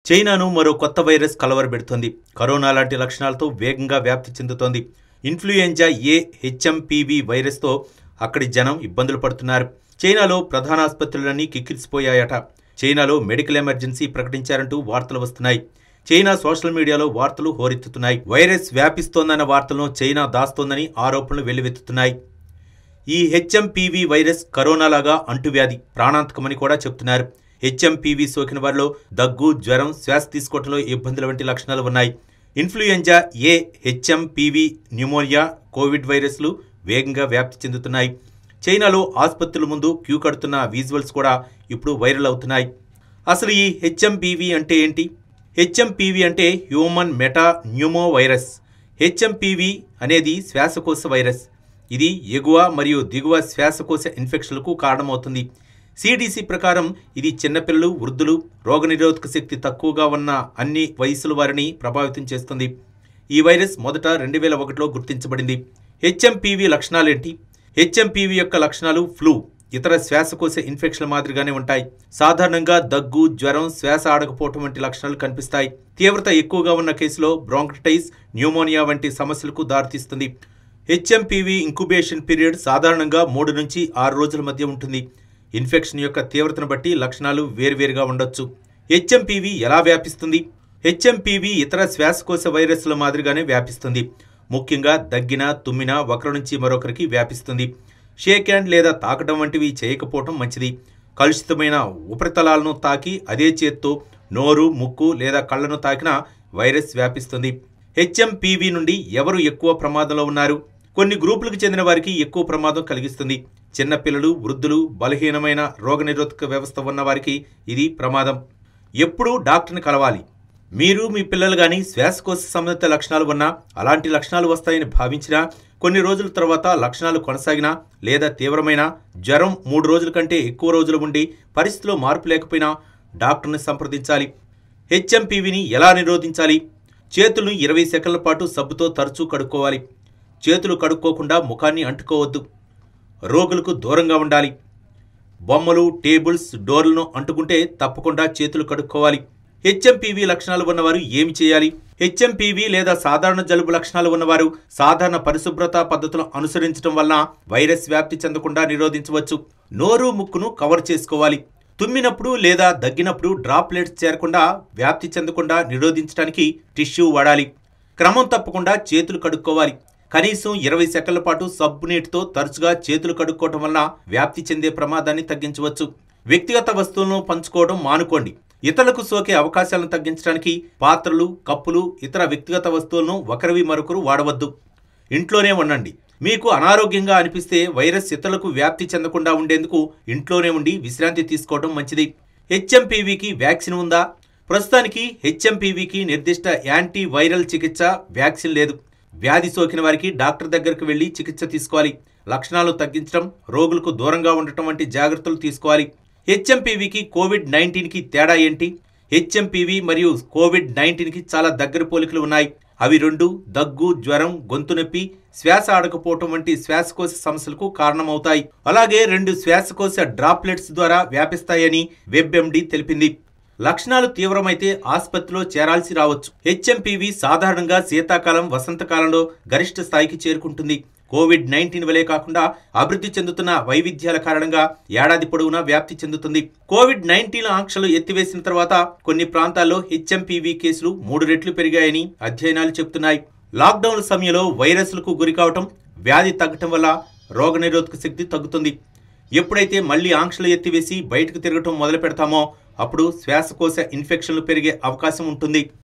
చైనాను మరో కొత్త వైరస్ కలవరపెడుతోంది. కరోనా లాంటి లక్షణాలతో వేగంగా వ్యాప్తి చెందుతోంది. ఇన్ఫ్లుయెంజా ఏ హెచ్ఎంపీవీ వైరస్తో అక్కడి జనం ఇబ్బందులు పడుతున్నారు. చైనాలో ప్రధాన ఆసుపత్రులన్నీ కిక్కిరిసిపోయాయట. చైనాలో మెడికల్ ఎమర్జెన్సీ ప్రకటించారంటూ వార్తలు వస్తున్నాయి. చైనా సోషల్ మీడియాలో వార్తలు హోరెత్తుతున్నాయి. వైరస్ వ్యాపిస్తోందన్న వార్తలను చైనా దాస్తోందని ఆరోపణలు వెల్లువెత్తుతున్నాయి. ఈ హెచ్ఎంపీవీ వైరస్ కరోనాలాగా అంటువ్యాధి, ప్రాణాంతకమని కూడా చెబుతున్నారు. హెచ్ఎంపీవీ సోకిన వారిలో దగ్గు, జ్వరం, శ్వాస తీసుకోవడంలో ఇబ్బందుల వంటి లక్షణాలు ఉన్నాయి. ఇన్ఫ్లుయెంజా ఏ, హెచ్ఎంపీవీ, న్యూమోనియా, కోవిడ్ వైరస్లు వేగంగా వ్యాప్తి చెందుతున్నాయి. చైనాలో ఆసుపత్రుల ముందు క్యూ కడుతున్న విజువల్స్ కూడా ఇప్పుడు వైరల్ అవుతున్నాయి. అసలు ఈ హెచ్ఎంపీవీ అంటే ఏంటి? హెచ్ఎంపీవీ అంటే human meta pneumo virus. HMPV అనేది శ్వాసకోశ వైరస్. ఇది ఎగువ మరియు దిగువ శ్వాసకోశ ఇన్ఫెక్షన్లకు కారణమవుతుంది. సిడిసి ప్రకారం ఇది చిన్నపిల్లలు, వృద్ధులు, రోగనిరోధక శక్తి తక్కువగా ఉన్న అన్ని వయసుల వారిని ప్రభావితం చేస్తుంది. ఈ వైరస్ మొదట 2001లో గుర్తించబడింది. హెచ్ఎంపీవీ లక్షణాలేంటి? హెచ్ఎంపీవీ యొక్క లక్షణాలు ఫ్లూ, ఇతర శ్వాసకోశ ఇన్ఫెక్షన్ల మాదిరిగానే ఉంటాయి. సాధారణంగా దగ్గు, జ్వరం, శ్వాస ఆడకపోవటం వంటి లక్షణాలు కనిపిస్తాయి. తీవ్రత ఎక్కువగా ఉన్న కేసులో బ్రాంకైటిస్, న్యూమోనియా వంటి సమస్యలకు దారితీస్తుంది. హెచ్ఎంపీవీ ఇంక్యుబేషన్ పీరియడ్ సాధారణంగా 3 నుంచి 6 రోజుల మధ్య ఉంటుంది. ఇన్ఫెక్షన్ యొక్క తీవ్రతను బట్టి లక్షణాలు వేర్వేరుగా ఉండొచ్చు. హెచ్ఎంపీవీ ఎలా వ్యాపిస్తుంది? హెచ్ఎంపీవీ ఇతర శ్వాసకోశ వైరస్ల మాదిరిగానే వ్యాపిస్తుంది. ముఖ్యంగా దగ్గిన, తుమ్మిన ఒకరి నుంచి మరొకరికి వ్యాపిస్తుంది. షేక్ హ్యాండ్ లేదా తాకడం వంటివి చేయకపోవటం మంచిది. కలుషితమైన ఉపరితలాలను తాకి అదే చేత్తో నోరు, ముక్కు లేదా కళ్ళను తాకినా వైరస్ వ్యాపిస్తుంది. హెచ్ఎంపీవీ నుండి ఎవరు ఎక్కువ ప్రమాదంలో ఉన్నారు? కొన్ని గ్రూపులకు చెందిన వారికి ఎక్కువ ప్రమాదం కలిగిస్తుంది. చిన్నపిల్లలు, వృద్ధులు, బలహీనమైన రోగనిరోధక వ్యవస్థ ఉన్న వారికి ఇది ప్రమాదం. ఎప్పుడూ డాక్టర్ని కలవాలి. మీరు, మీ పిల్లలు కానీ శ్వాసకోశ సంబంధిత లక్షణాలు ఉన్నా, అలాంటి లక్షణాలు వస్తాయని భావించినా, కొన్ని రోజుల తర్వాత లక్షణాలు కొనసాగినా లేదా తీవ్రమైన జ్వరం 3 రోజుల కంటే ఎక్కువ రోజులు ఉండి పరిస్థితిలో మార్పు లేకపోయినా డాక్టర్ని సంప్రదించాలి. హెచ్ఎంపీవీని ఎలా నిరోధించాలి? చేతులను 20 సెకన్ల పాటు సబ్బుతో తరచూ కడుక్కోవాలి. చేతులు కడుక్కోకుండా ముఖాన్ని అంటుకోవద్దు. రోగులకు దూరంగా ఉండాలి. బొమ్మలు, టేబుల్స్, డోర్లను అంటుకుంటే తప్పకుండా చేతులు కడుక్కోవాలి. హెచ్ఎంపీవీ లక్షణాలు ఉన్నవారు ఏమి చేయాలి? హెచ్ఎంపీవీ లేదా సాధారణ జలుబు లక్షణాలు ఉన్నవారు సాధారణ పరిశుభ్రత పద్ధతులను అనుసరించడం వలన వైరస్ వ్యాప్తి చెందకుండా నిరోధించవచ్చు. నోరు, ముక్కును కవర్ చేసుకోవాలి. తుమ్మినప్పుడు లేదా దగ్గినప్పుడు డ్రాప్లెట్స్ చేరకుండా వ్యాప్తి చెందకుండా నిరోధించడానికి టిష్యూ వాడాలి. క్రమం తప్పకుండా చేతులు కడుక్కోవాలి. కనీసం 20 సెకన్ల పాటు సబ్బు నీటితో తరచుగా చేతులు కడుక్కోవటం వలన వ్యాప్తి చెందే ప్రమాదాన్ని తగ్గించవచ్చు. వ్యక్తిగత వస్తువులను పంచుకోవడం మానుకోండి. ఇతరులకు సోకే అవకాశాలను తగ్గించడానికి పాత్రలు, కప్పులు, ఇతర వ్యక్తిగత వస్తువులను ఒకరివి మరొకరు వాడవద్దు. ఇంట్లోనే ఉండండి. మీకు అనారోగ్యంగా అనిపిస్తే వైరస్ ఇతరులకు వ్యాప్తి చెందకుండా ఉండేందుకు ఇంట్లోనే ఉండి విశ్రాంతి తీసుకోవడం మంచిది. హెచ్ఎంపీవీకి వ్యాక్సిన్ ఉందా? ప్రస్తుతానికి హెచ్ఎంపీవీకి నిర్దిష్ట యాంటీ వైరల్ చికిత్స, వ్యాక్సిన్ లేదు. వ్యాధి సోకిన వారికి డాక్టర్ దగ్గరకు వెళ్లి చికిత్స తీసుకోవాలి. లక్షణాలు తగ్గించడం, రోగులకు దూరంగా ఉండటం వంటి జాగ్రత్తలు తీసుకోవాలి. హెచ్ఎంపీవీకి కోవిడ్-19కి తేడా ఏంటి? హెచ్ఎంపీవీ మరియు కోవిడ్-19కి చాలా దగ్గర పోలికలు ఉన్నాయి. అవి రెండు దగ్గు, జ్వరం, గొంతు నొప్పి, శ్వాస ఆడకపోవటం వంటి శ్వాసకోశ సమస్యలకు కారణమవుతాయి. అలాగే 2 శ్వాసకోశ డ్రాప్లెట్స్ ద్వారా వ్యాపిస్తాయని వెబ్ఎండి తెలిపింది. లక్షణాలు తీవ్రమైతే ఆసుపత్రిలో చేరాల్సి రావచ్చు. హెచ్ఎంపీవీ సాధారణంగా శీతాకాలం, వసంతకాలంలో గరిష్ట స్థాయికి చేరుకుంటుంది. కోవిడ్-19 వలే కాకుండా అభివృద్ధి చెందుతున్న వైవిధ్యాల కారణంగా ఏడాది పొడవునా వ్యాప్తి చెందుతుంది. కోవిడ్-19 ఆంక్షలు ఎత్తివేసిన తర్వాత కొన్ని ప్రాంతాల్లో హెచ్ఎంపీవీ కేసులు 3 రెట్లు పెరిగాయని అధ్యయనాలు చెబుతున్నాయి. లాక్డౌన్ సమయంలో వైరస్లకు గురికావటం, వ్యాధి తగ్గటం వల్ల రోగనిరోధక శక్తి తగ్గుతుంది. ఎప్పుడైతే మళ్లీ ఆంక్షలు ఎత్తివేసి బయటకు తిరగటం మొదలు పెడతామో అప్పుడు శ్వాసకోశ ఇన్ఫెక్షన్లు పెరిగే అవకాశం ఉంటుంది.